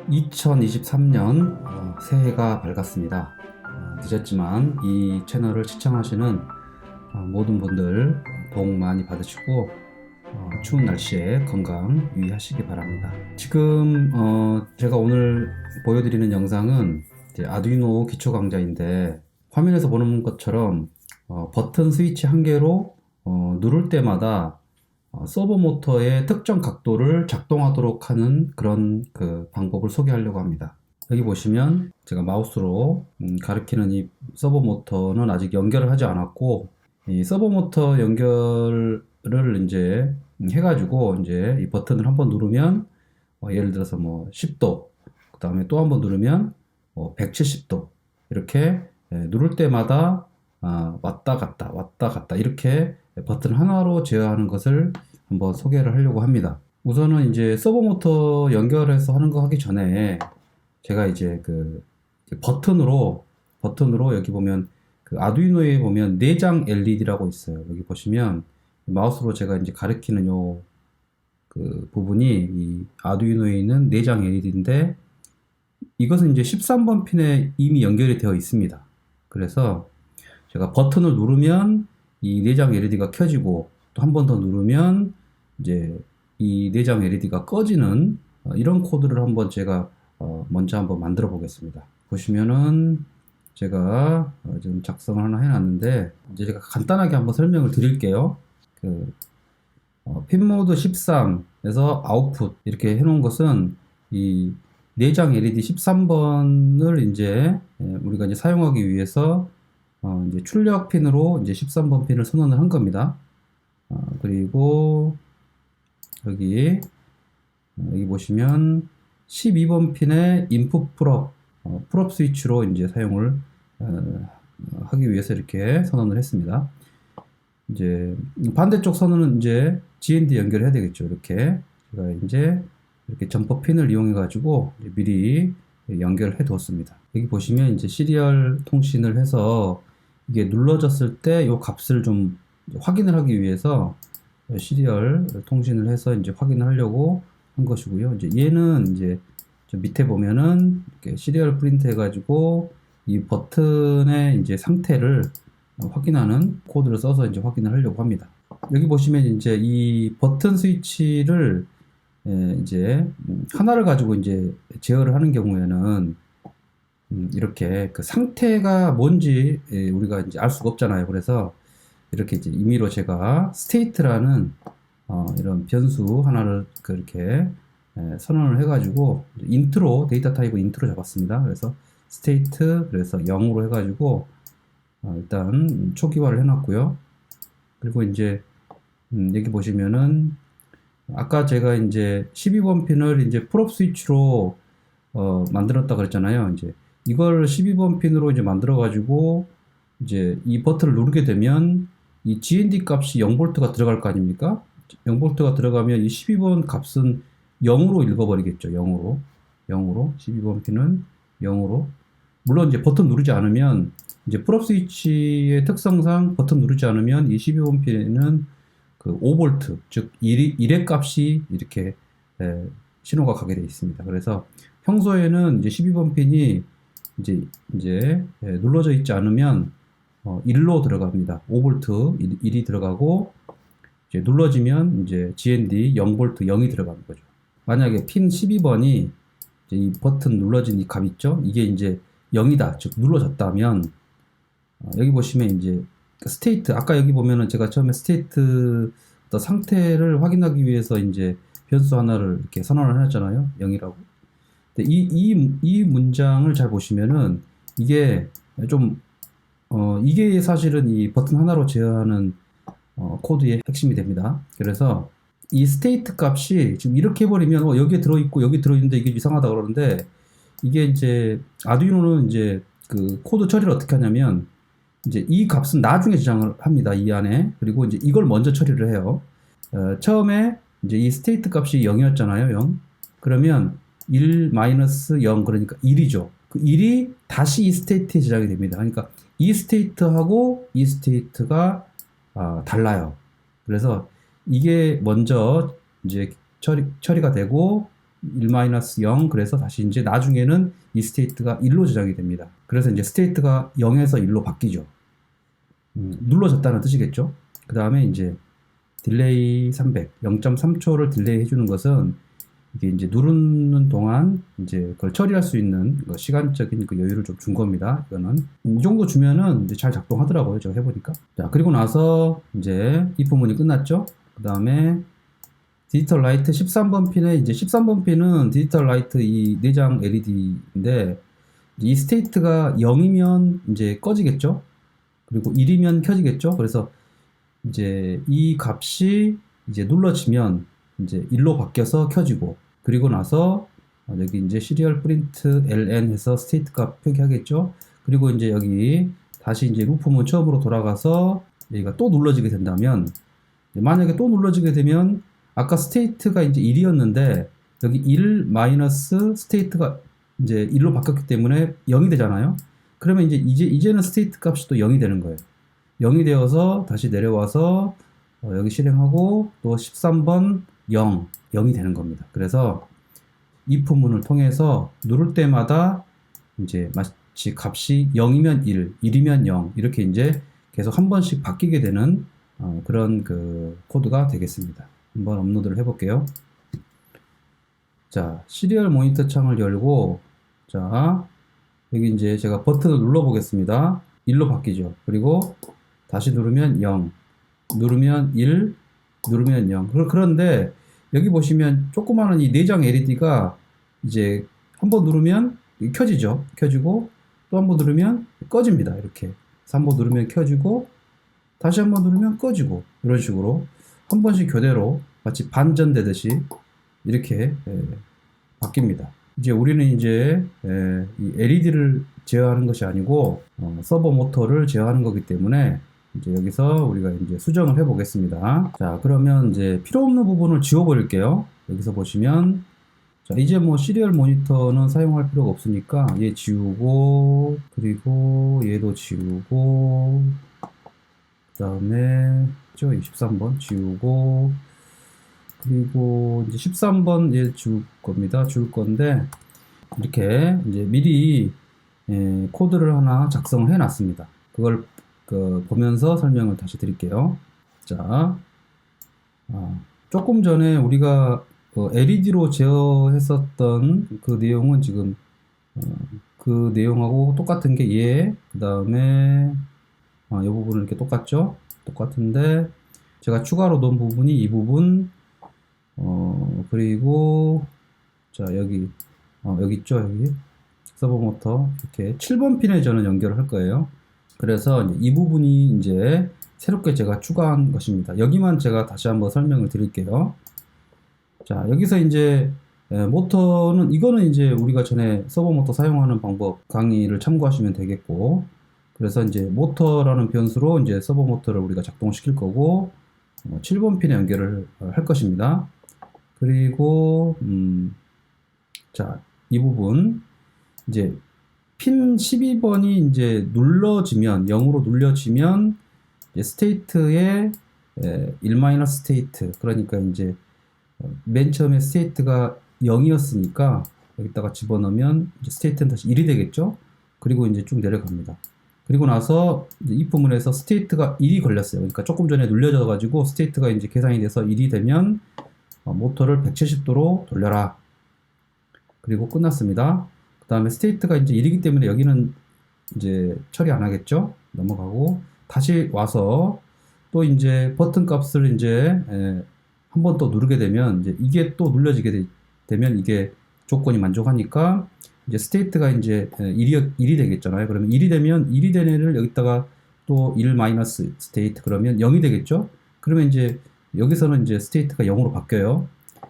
2023년 새해가 밝았습니다. 늦었지만 이 채널을 시청하시는 모든 분들 복 많이 받으시고 추운 날씨에 건강 유의하시기 바랍니다. 지금 제가 오늘 보여드리는 영상은 이제 아두이노 기초 강좌인데, 화면에서 보는 것처럼 버튼 스위치 한 개로 누를 때마다 서버 모터의 특정 각도를 작동하도록 하는 그런 방법을 소개하려고 합니다. 여기 보시면 제가 마우스로 가리키는 이 서버 모터는 아직 연결을 하지 않았고, 이 서버 모터 연결을 이제 해가지고 이제 이 버튼을 한번 누르면 예를 들어서 뭐 10도, 그 다음에 또 한번 누르면 170도 이렇게 누를 때마다 왔다 갔다 이렇게 버튼 하나로 제어하는 것을 한번 소개를 하려고 합니다. 우선은 이제 서버 모터 연결해서 하는 거 하기 전에 제가 이제 버튼으로 여기 보면 아두이노에 보면 내장 LED라고 있어요. 여기 보시면 마우스로 제가 이제 가리키는 요 부분이 이 아두이노에 있는 내장 LED인데, 이것은 이제 13번 핀에 이미 연결이 되어 있습니다. 그래서 제가 버튼을 누르면 이 내장 LED가 켜지고, 또 한 번 더 누르면 이제 이 내장 LED가 꺼지는 이런 코드를 한번 제가 먼저 한번 만들어 보겠습니다. 보시면은 제가 지금 작성을 하나 해놨는데, 이제 제가 간단하게 한번 설명을 드릴게요. 핀모드 13에서 아웃풋 이렇게 해놓은 것은 이 내장 LED 13번을 이제 우리가 이제 사용하기 위해서 이제 출력 핀으로 이제 13번 핀을 선언을 한 겁니다. 그리고 여기 보시면 12번 핀의 인풋 풀업 스위치로 이제 사용을 하기 위해서 이렇게 선언을 했습니다. 이제 반대쪽 선언은 이제 GND 연결해야 되겠죠. 이렇게 제가 이제 이렇게 점퍼 핀을 이용해 가지고 미리 연결해 두었습니다. 여기 보시면 이제 시리얼 통신을 해서 이게 눌러졌을 때 이 값을 좀 확인을 하기 위해서 시리얼 통신을 해서 이제 확인을 하려고 한 것이고요. 이제 얘는 이제 저 밑에 보면은 이렇게 시리얼 프린트 해가지고 이 버튼의 이제 상태를 확인하는 코드를 써서 이제 확인을 하려고 합니다. 여기 보시면 이제 이 버튼 스위치를 이제 하나를 가지고 이제 제어를 하는 경우에는 이렇게 상태가 뭔지 우리가 이제 알 수가 없잖아요. 그래서 이렇게 이제 임의로 제가 스테이트라는 이런 변수 하나를 그렇게 선언을 해가지고 인트로, 데이터 타입을 인트로 잡았습니다. 그래서 스테이트, 그래서 0으로 해가지고 일단 초기화를 해놨고요. 그리고 이제 여기 보시면은 아까 제가 이제 12번 핀을 이제 풀업 스위치로 만들었다 그랬잖아요. 이제 이걸 12번 핀으로 이제 만들어 가지고 이제 이 버튼을 누르게 되면 이 GND 값이 0V가 들어갈 거 아닙니까? 0V가 들어가면 이 12번 값은 0으로 읽어버리겠죠. 0으로 12번 핀은 0으로. 물론 이제 버튼 누르지 않으면, 이제 풀업 스위치의 특성상 버튼 누르지 않으면 이 12번 핀에는 5V, 즉 1의 값이 이렇게 신호가 가게 되어 있습니다. 그래서 평소에는 이제 12번 핀이 이제 눌러져 있지 않으면 1로 들어갑니다. 5V 1이 들어가고, 이제 눌러지면 이제 GND 0V 0이 들어가는 거죠. 만약에 핀 12번이 이제 이 버튼 눌러진 이 값 있죠? 이게 이제 0이다, 즉 눌러졌다면 여기 보시면 이제 스테이트, 아까 여기 보면은 제가 처음에 스테이트 상태를 확인하기 위해서 이제 변수 하나를 이렇게 선언을 해놨잖아요. 0이라고. 근데 이 문장을 잘 보시면은 이게 좀 이게 사실은 이 버튼 하나로 제어하는 코드의 핵심이 됩니다. 그래서 이 스테이트 값이 지금 이렇게 해버리면 여기에 들어있고 여기 들어있는데 이게 이상하다 그러는데, 이게 이제 아두이노는 이제 코드 처리를 어떻게 하냐면 이제 이 값은 나중에 저장을 합니다. 이 안에. 그리고 이제 이걸 먼저 처리를 해요. 처음에 이제 이 스테이트 값이 0이었잖아요. 0. 그러면 1-0, 그러니까 1이죠. 그 1이 다시 이 스테이트에 저장이 됩니다. 그러니까 이 스테이트하고 이 스테이트가 달라요. 그래서 이게 먼저 이제 처리가 되고, 1-0 그래서 다시 이제 나중에는 이 스테이트가 1로 저장이 됩니다. 그래서 이제 스테이트가 0에서 1로 바뀌죠. 눌러졌다는 뜻이겠죠. 그 다음에 이제 딜레이 300, 0.3초를 딜레이 해주는 것은 이게 이제 누르는 동안 이제 그걸 처리할 수 있는 시간적인 그 여유를 좀 준 겁니다. 이거는 이 정도 주면은 이제 잘 작동하더라고요. 제가 해보니까. 자, 그리고 나서 이제 이 부분이 끝났죠. 그 다음에 디지털 라이트 13번 핀에 이제 13번 핀은 디지털 라이트 이 내장 LED인데 이 스테이트가 0이면 이제 꺼지겠죠. 그리고 1이면 켜지겠죠. 그래서 이제 이 값이 이제 눌러지면 이제 1로 바뀌어서 켜지고 그리고 나서 여기 이제 시리얼 프린트 ln 해서 스테이트 값 표기하겠죠. 그리고 이제 여기 다시 이제 루프문 처음으로 돌아가서 여기가 또 눌러지게 된다면 만약에 또 눌러지게 되면 아까 스테이트가 이제 1이었는데 여기 1 마이너스 스테이트가 이제 1로 바뀌었기 때문에 0이 되잖아요. 그러면 이제는 스테이트 값이 또 0이 되는 거예요. 0이 되어서 다시 내려와서 여기 실행하고 또 13번 0이 되는 겁니다. 그래서 if 문을 통해서 누를 때마다 이제 마치 값이 0이면 1, 1이면 0 이렇게 이제 계속 한 번씩 바뀌게 되는 그런 그 코드가 되겠습니다. 한번 업로드를 해볼게요. 자, 시리얼 모니터 창을 열고 자, 여기 이제 제가 버튼을 눌러 보겠습니다. 1로 바뀌죠. 그리고 다시 누르면 0, 누르면 1, 누르면 0. 그런데 여기 보시면 조그마한 이 내장 LED가 이제 한번 누르면 켜지죠. 켜지고 또 한번 누르면 꺼집니다. 이렇게. 한번 누르면 켜지고 다시 한번 누르면 꺼지고 이런 식으로 한 번씩 교대로 마치 반전되듯이 이렇게 바뀝니다. 이제 우리는 이제 이 LED를 제어하는 것이 아니고 서버 모터를 제어하는 거기 때문에 이제 여기서 우리가 이제 수정을 해 보겠습니다. 자, 그러면 이제 필요 없는 부분을 지워 버릴게요. 여기서 보시면 자, 이제 뭐 시리얼 모니터는 사용할 필요가 없으니까 얘 지우고 그리고 얘도 지우고 그 다음에 13번 지우고 그리고 이제 13번 얘 지울 겁니다. 지울 건데 이렇게 이제 미리 코드를 하나 작성을 해 놨습니다. 그걸 보면서 설명을 다시 드릴게요. 자, 조금 전에 우리가 LED로 제어했었던 그 내용은 지금 그 내용하고 똑같은 게 얘, 그 다음에 이 부분은 이렇게 똑같죠? 똑같은데 제가 추가로 넣은 부분이 이 부분 그리고 자 여기 있죠? 여기 서버 모터 이렇게 7번 핀에 저는 연결을 할 거예요. 그래서 이제 이 부분이 이제 새롭게 제가 추가한 것입니다. 여기만 제가 다시 한번 설명을 드릴게요. 자, 여기서 이제 모터는 이거는 이제 우리가 전에 서버 모터 사용하는 방법 강의를 참고하시면 되겠고, 그래서 이제 모터라는 변수로 이제 서버 모터를 우리가 작동시킬 거고 7번 핀에 연결을 할 것입니다. 그리고 자, 이 부분 이제 핀 12번이 이제 눌러지면 0으로 눌려지면 이제 스테이트의 1- 스테이트, 그러니까 이제 맨 처음에 스테이트가 0이었으니까 여기다가 집어넣으면 이제 스테이트는 다시 1이 되겠죠. 그리고 이제 쭉 내려갑니다. 그리고 나서 이제 이 부분에서 스테이트가 1이 걸렸어요. 그러니까 조금 전에 눌려져 가지고 스테이트가 이제 계산이 돼서 1이 되면 모터를 170도로 돌려라. 그리고 끝났습니다. 그 다음에 스테이트가 이제 1이기 때문에 여기는 이제 처리 안 하겠죠. 넘어가고 다시 와서 또 이제 버튼 값을 이제 한 번 또 누르게 되면 이제 이게 또 눌려지게 되면 이게 조건이 만족하니까 이제 스테이트가 이제 1이 되겠잖아요. 그러면 1이 되면 1이 된 애를 여기다가 또 1- 스테이트 그러면 0이 되겠죠. 그러면 이제 여기서는 이제 스테이트가 0으로 바뀌어요.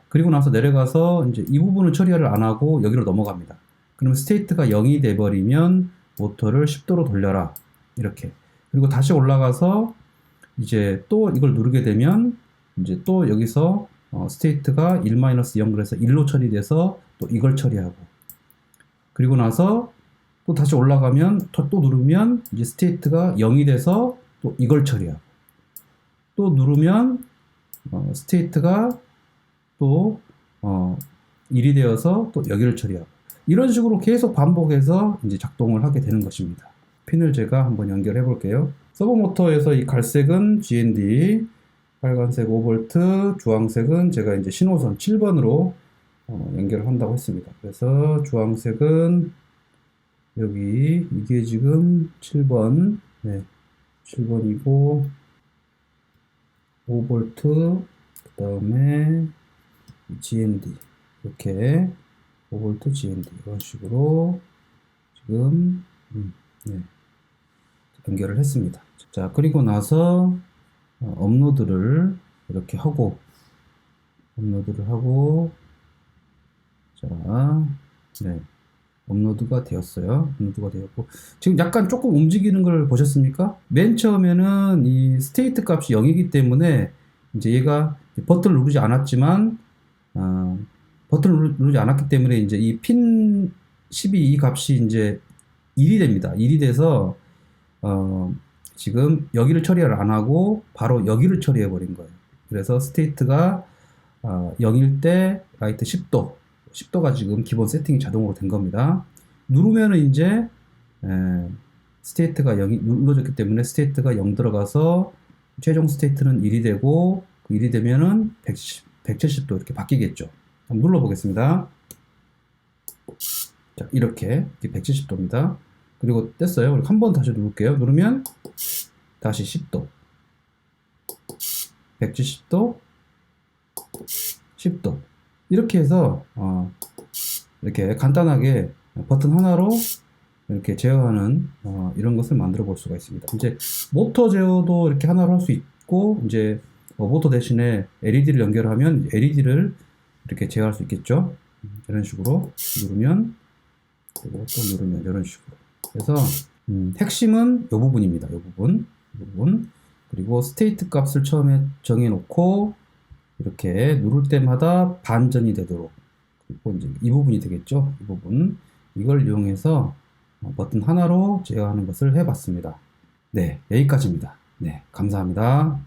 그리고 나서 내려가서 이제 이 부분을 처리를 안 하고 여기로 넘어갑니다. 그러면 스테이트가 0이 돼버리면 모터를 10도로 돌려라. 이렇게. 그리고 다시 올라가서 이제 또 이걸 누르게 되면 이제 또 여기서 스테이트가 1- 그래서 1로 처리돼서 또 이걸 처리하고, 그리고 나서 또 다시 올라가면 또 누르면 이제 스테이트가 0이 돼서 또 이걸 처리하고, 또 누르면 스테이트가 또 1이 되어서 또 여기를 처리하고 이런 식으로 계속 반복해서 이제 작동을 하게 되는 것입니다. 핀을 제가 한번 연결해 볼게요. 서버 모터에서 이 갈색은 GND, 빨간색 5V, 주황색은 제가 이제 신호선 7번으로 연결을 한다고 했습니다. 그래서 주황색은 여기 이게 지금 7번, 네, 7번이고 5V, 그 다음에 GND 이렇게 5V GND 이런 식으로 지금 네, 연결을 했습니다. 자, 그리고 나서 업로드를 이렇게 하고 자, 네, 업로드가 되었어요. 업로드가 되었고 지금 약간 조금 움직이는 걸 보셨습니까? 맨 처음에는 이 스테이트 값이 0이기 때문에 이제 얘가 버튼을 누르지 않았지만 버튼을 누르지 않았기 때문에 이제 이 핀 12 이 값이 이제 1이 됩니다. 1이 돼서 지금 여기를 처리를 안 하고 바로 여기를 처리해 버린 거예요. 그래서 스테이트가 0일 때 라이트 10도가 지금 기본 세팅이 자동으로 된 겁니다. 누르면은 이제 스테이트가 0이 눌러졌기 때문에 스테이트가 0 들어가서 최종 스테이트는 1이 되고 1이 되면은 170도 이렇게 바뀌겠죠. 한번 눌러 보겠습니다. 자, 이렇게 170도입니다. 그리고 뗐어요. 한 번 다시 누를게요. 누르면 다시 10도, 170도, 10도 이렇게 해서 이렇게 간단하게 버튼 하나로 이렇게 제어하는 이런 것을 만들어 볼 수가 있습니다. 이제 모터 제어도 이렇게 하나로 할 수 있고 이제 모터 대신에 LED를 연결하면 LED를 이렇게 제어할 수 있겠죠. 이런 식으로 누르면 그리고 또 누르면 이런 식으로. 그래서 핵심은 이 부분입니다. 이 부분. 그리고 스테이트 값을 처음에 정해 놓고 이렇게 누를 때마다 반전이 되도록 그리고 이제 이 부분이 되겠죠. 이 부분. 이걸 이용해서 버튼 하나로 제어하는 것을 해봤습니다. 네, 여기까지입니다. 네, 감사합니다.